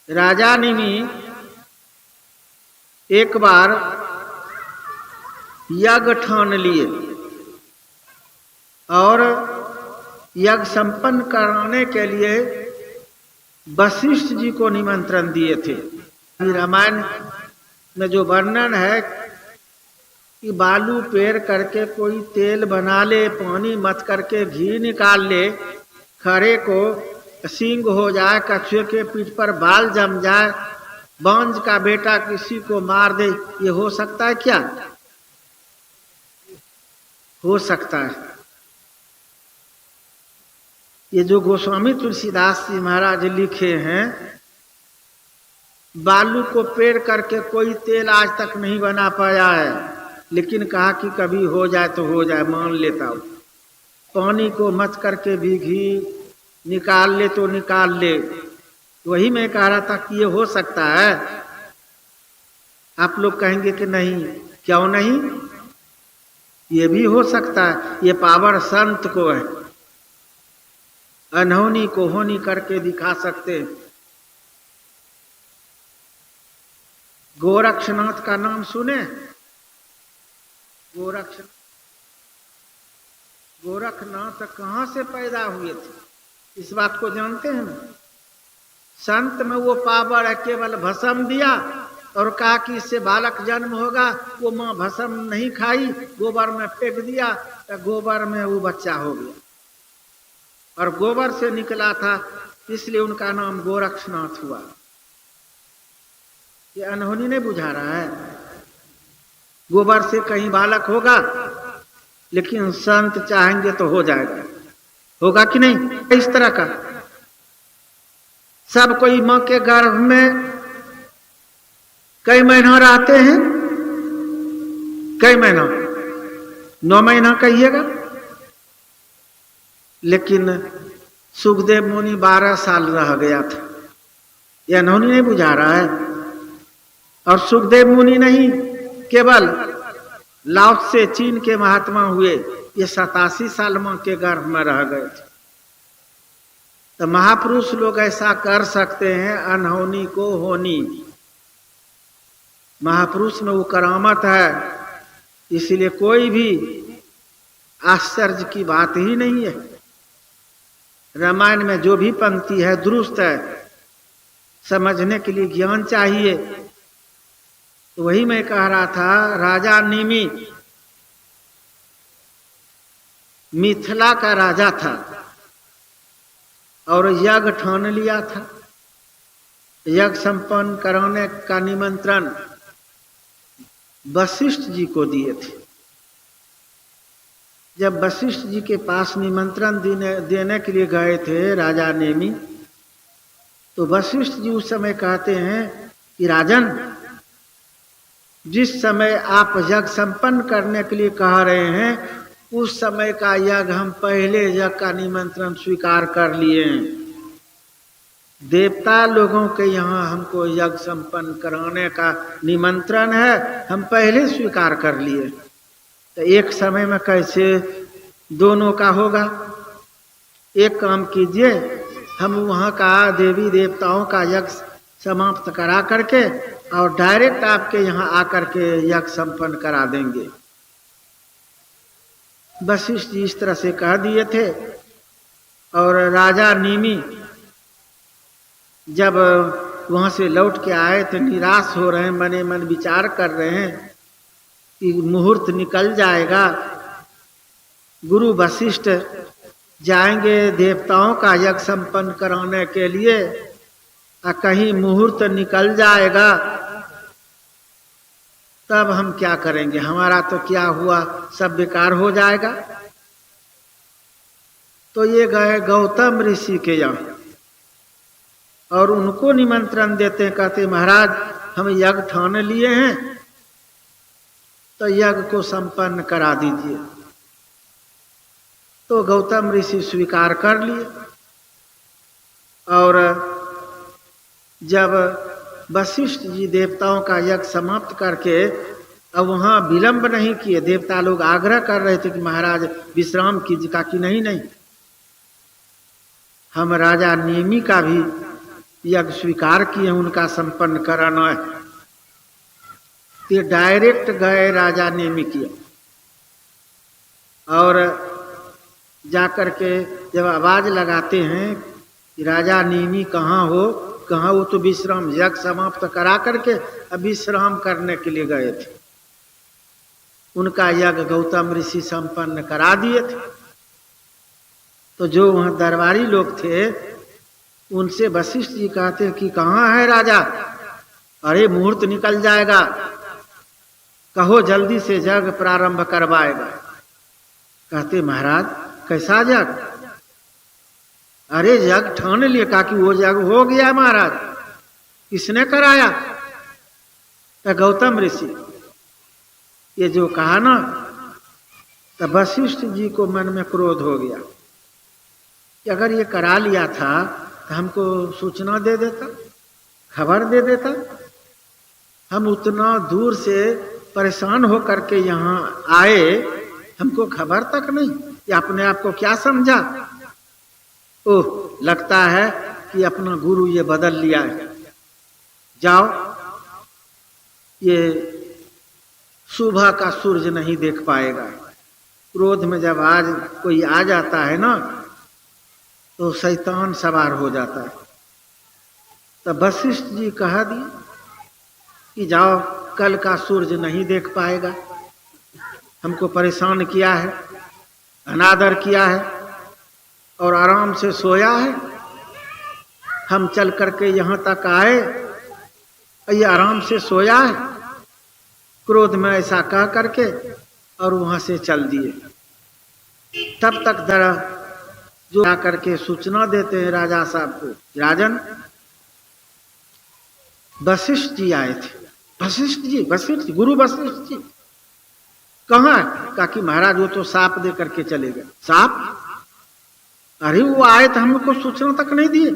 राजा निमि एक बार यज्ञ ठान लिए और यज्ञ संपन्न कराने के लिए वशिष्ठ जी को निमंत्रण दिए थे। रामायण में जो वर्णन है कि बालू पेर करके कोई तेल बना ले, पानी मत करके घी निकाल ले, खरे को सींग हो जाए, कछुए के पीठ पर बाल जम जाए, बांझ का बेटा किसी को मार दे, ये हो सकता है क्या? हो सकता है। ये जो गोस्वामी तुलसीदास जी महाराज लिखे हैं, बालू को पेड़ करके कोई तेल आज तक नहीं बना पाया है, लेकिन कहा कि कभी हो जाए तो हो जाए, मान लेता हूं। पानी को मत करके भी घी निकाल ले तो निकाल ले। वही मैं कह रहा था कि ये हो सकता है। आप लोग कहेंगे कि नहीं, क्यों नहीं? ये भी हो सकता है। ये पावर संत को है, अनहोनी को होनी करके दिखा सकते हैं। गोरक्षनाथ का नाम सुने? गोरखनाथ कहाँ से पैदा हुए थे, इस बात को जानते हैं ना? संत में वो पावर है, केवल भस्म दिया और कहा कि इससे बालक जन्म होगा। वो माँ भस्म नहीं खाई, गोबर में फेंक दिया, तो गोबर में वो बच्चा हो गया और गोबर से निकला था, इसलिए उनका नाम गोरक्षनाथ हुआ। ये अनहोनी नहीं बुझा रहा है। गोबर से कहीं बालक होगा, लेकिन संत चाहेंगे तो हो जाएगा। होगा कि नहीं? इस तरह का सब कोई मां के गर्भ में कई महीना रहते हैं, कई महीना, 9 महीना कहिएगा, लेकिन सुखदेव मुनि 12 साल रह गया था। यह अनहोनी नहीं बुझा रहा है। और सुखदेव मुनि नहीं, केवल लाओत्से से चीन के महात्मा हुए, ये 87 साल मां के गर्भ में रह गए थे। तो महापुरुष लोग ऐसा कर सकते हैं, अनहोनी को होनी। महापुरुष में वो करामत है, इसीलिए कोई भी आश्चर्य की बात ही नहीं है। रामायण में जो भी पंक्ति है दुरुस्त है, समझने के लिए ज्ञान चाहिए। तो वही मैं कह रहा था, राजा निमि मिथिला का राजा था और यज्ञ ठान लिया था। यज्ञ संपन्न कराने का निमंत्रण वशिष्ठ जी को दिए थे। जब वशिष्ठ जी के पास निमंत्रण देने के लिए गए थे राजा नेमि, तो वशिष्ठ जी उस समय कहते हैं कि राजन, जिस समय आप यज्ञ संपन्न करने के लिए कह रहे हैं, उस समय का यज्ञ हम पहले यज्ञ का निमंत्रण स्वीकार कर लिए हैं। देवता लोगों के यहाँ हमको यज्ञ संपन्न कराने का निमंत्रण है, हम पहले स्वीकार कर लिए। तो एक समय में कैसे दोनों का होगा? एक काम कीजिए, हम वहाँ का देवी देवताओं का यज्ञ समाप्त करा करके और डायरेक्ट आपके यहाँ आकर के यज्ञ संपन्न करा देंगे। वशिष्ठ जी इस तरह से कह दिए थे। और राजा निमि जब वहां से लौट के आए थे, निराश हो रहे हैं, मने मन विचार कर रहे हैं कि मुहूर्त निकल जाएगा, गुरु वशिष्ठ जाएंगे देवताओं का यज्ञ संपन्न कराने के लिए, कहीं मुहूर्त निकल जाएगा, तब हम क्या करेंगे? हमारा तो क्या हुआ, सब बेकार हो जाएगा। तो ये गए गौतम ऋषि के यहाँ और उनको निमंत्रण देते, कहते महाराज हम यज्ञ ठान लिए हैं, तो यज्ञ को संपन्न करा दीजिए। तो गौतम ऋषि स्वीकार कर लिए। और जब वशिष्ठ जी देवताओं का यज्ञ समाप्त करके अब वहां विलंब नहीं किए, देवता लोग आग्रह कर रहे थे कि महाराज विश्राम कीजिए, कि नहीं नहीं, हम राजा नेमि का भी यज्ञ स्वीकार किए उनका संपन्न कराना है। ते डायरेक्ट गए राजा नेमी किया और जाकर के जब आवाज लगाते हैं कि राजा नेमी कहाँ हो, कहाँ, वो तो विश्राम यज्ञ समाप्त करा करके अब विश्राम करने के लिए गए थे। उनका यज्ञ गौतम ऋषि संपन्न करा दिए थे। तो जो वहां दरबारी लोग थे उनसे वशिष्ठ जी कहते हैं कि कहाँ है राजा, अरे मुहूर्त निकल जाएगा, कहो जल्दी से यज्ञ प्रारंभ करवाएगा। कहते महाराज कैसा यज्ञ, अरे यज्ञ ठान लिए, कहा कि वो यज्ञ हो गया महाराज। किसने कराया, तो गौतम ऋषि। ये जो कहा ना, तो वशिष्ठ जी को मन में क्रोध हो गया कि अगर ये करा लिया था तो हमको सूचना दे देता, खबर दे देता। हम उतना दूर से परेशान होकर के यहाँ आए, हमको खबर तक नहीं। ये अपने आप को क्या समझा, ओह लगता है कि अपना गुरु ये बदल लिया है, जाओ ये सुबह का सूरज नहीं देख पाएगा। क्रोध में जब आज कोई आ जाता है ना तो शैतान सवार हो जाता है। तो वशिष्ठ जी कहा दिए कि जाओ, कल का सूरज नहीं देख पाएगा, हमको परेशान किया है, अनादर किया है और आराम से सोया है। हम चल करके यहाँ तक आए, ये आराम से सोया है। क्रोध में ऐसा कह करके और वहां से चल दिए। तब तक जरा जो आकर के सूचना देते हैं राजा साहब को, राजन वशिष्ठ जी आए थे। वशिष्ठ जी, गुरु वशिष्ठ जी कहाँ? कहा कि महाराज वो तो साप दे करके चले गए। साप? अरे वो आए तो हमको सूचना तक नहीं दिए।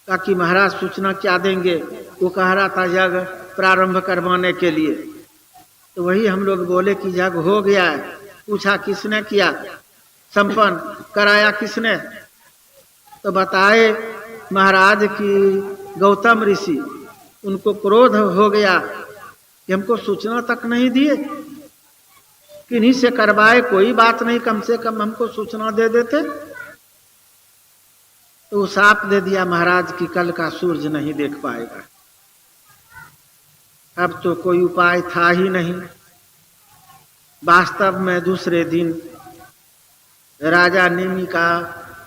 कहा कि महाराज सूचना क्या देंगे, वो कह रहा था यज्ञ प्रारंभ करवाने के लिए। तो वही हम लोग बोले कि यज्ञ हो गया है। पूछा किसने किया, संपन्न कराया किसने? तो बताए महाराज की गौतम ऋषि, उनको क्रोध हो गया कि हमको सूचना तक नहीं दिए, किन्हीं से करवाए, कोई बात नहीं, कम से कम हमको सूचना दे देते। तो साप दे दिया महाराज की कल का सूरज नहीं देख पाएगा। अब तो कोई उपाय था ही नहीं। वास्तव में दूसरे दिन राजा नेमी का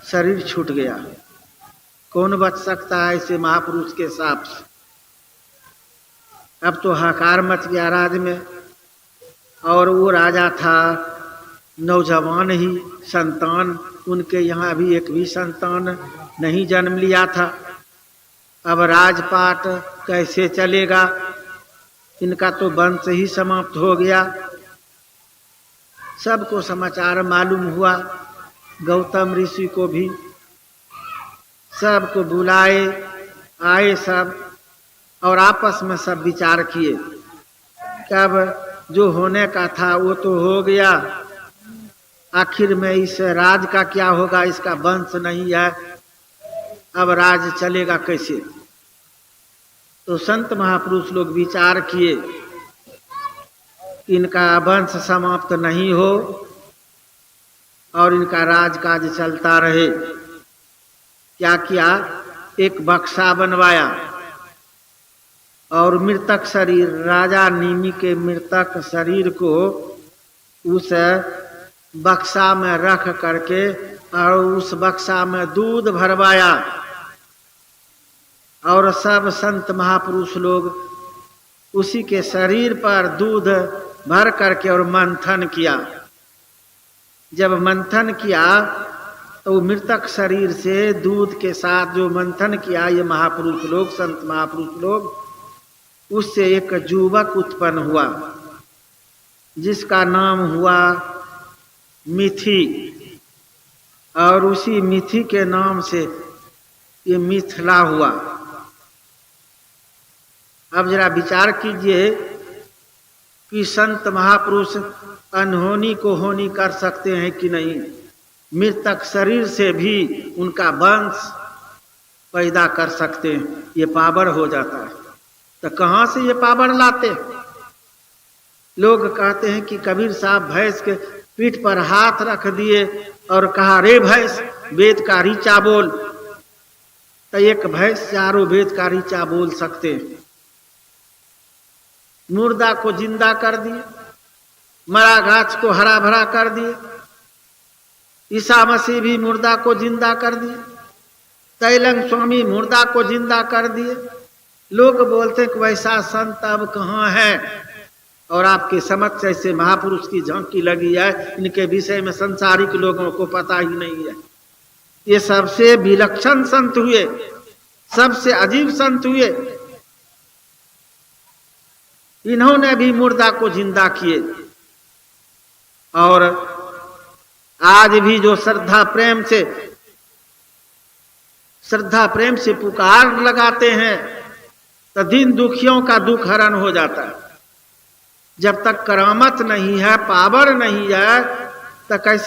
शरीर छूट गया। कौन बच सकता है ऐसे महापुरुष के साप से? अब तो हाहाकार मच गया राज्य में। और वो राजा था नौजवान ही संतान, उनके यहाँ अभी एक भी संतान नहीं जन्म लिया था। अब राजपाट कैसे चलेगा, इनका तो वंश ही समाप्त हो गया। सबको समाचार मालूम हुआ, गौतम ऋषि को भी। सबको बुलाए, आए सब और आपस में सब विचार किए। कब जो होने का था वो तो हो गया, आखिर में इस राज का क्या होगा, इसका वंश नहीं है, अब राज चलेगा कैसे? तो संत महापुरुष लोग विचार किए, इनका वंश समाप्त नहीं हो और इनका राजकाज चलता रहे। क्या किया, एक बक्सा बनवाया और मृतक शरीर, राजा नेमी के मृतक शरीर को उस बक्सा में रख करके और उस बक्सा में दूध भरवाया और सब संत महापुरुष लोग उसी के शरीर पर दूध भर करके और मंथन किया। जब मंथन किया तो मृतक शरीर से दूध के साथ जो मंथन किया ये महापुरुष लोग, संत महापुरुष लोग, उससे एक युवक उत्पन्न हुआ जिसका नाम हुआ मिथि। और उसी मिथि के नाम से ये मिथिला हुआ। अब जरा विचार कीजिए कि संत महापुरुष अनहोनी को होनी कर सकते हैं कि नहीं। मृतक शरीर से भी उनका वंश पैदा कर सकते हैं, ये पावर हो जाता है। तो कहाँ से ये पावर लाते? लोग कहते हैं कि कबीर साहब भैंस के पीठ पर हाथ रख दिए और कहा, रे भैंस वेद का ऋचा बोल। तो एक भैंस चारों वेद का ऋचा बोल सकते हैं। मुर्दा को जिंदा कर दिए, मरा गाछ को हरा भरा कर दिए। ईसा मसीह भी मुर्दा को जिंदा कर दिए। तैलंग स्वामी मुर्दा को जिंदा कर दिए। लोग बोलते हैं कि वैसा संत अब कहाँ है, और आपके समक्ष ऐसे महापुरुष की झांकी लगी है, इनके विषय में संसारिक लोगों को पता ही नहीं है। ये सबसे विलक्षण संत हुए, सबसे अजीब संत हुए। इन्होंने भी मुर्दा को जिंदा किए, और आज भी जो श्रद्धा प्रेम से पुकार लगाते हैं तो दीन दुखियों का दुख हरण हो जाता है। जब तक करामत नहीं है, पावर नहीं है, तो कैसे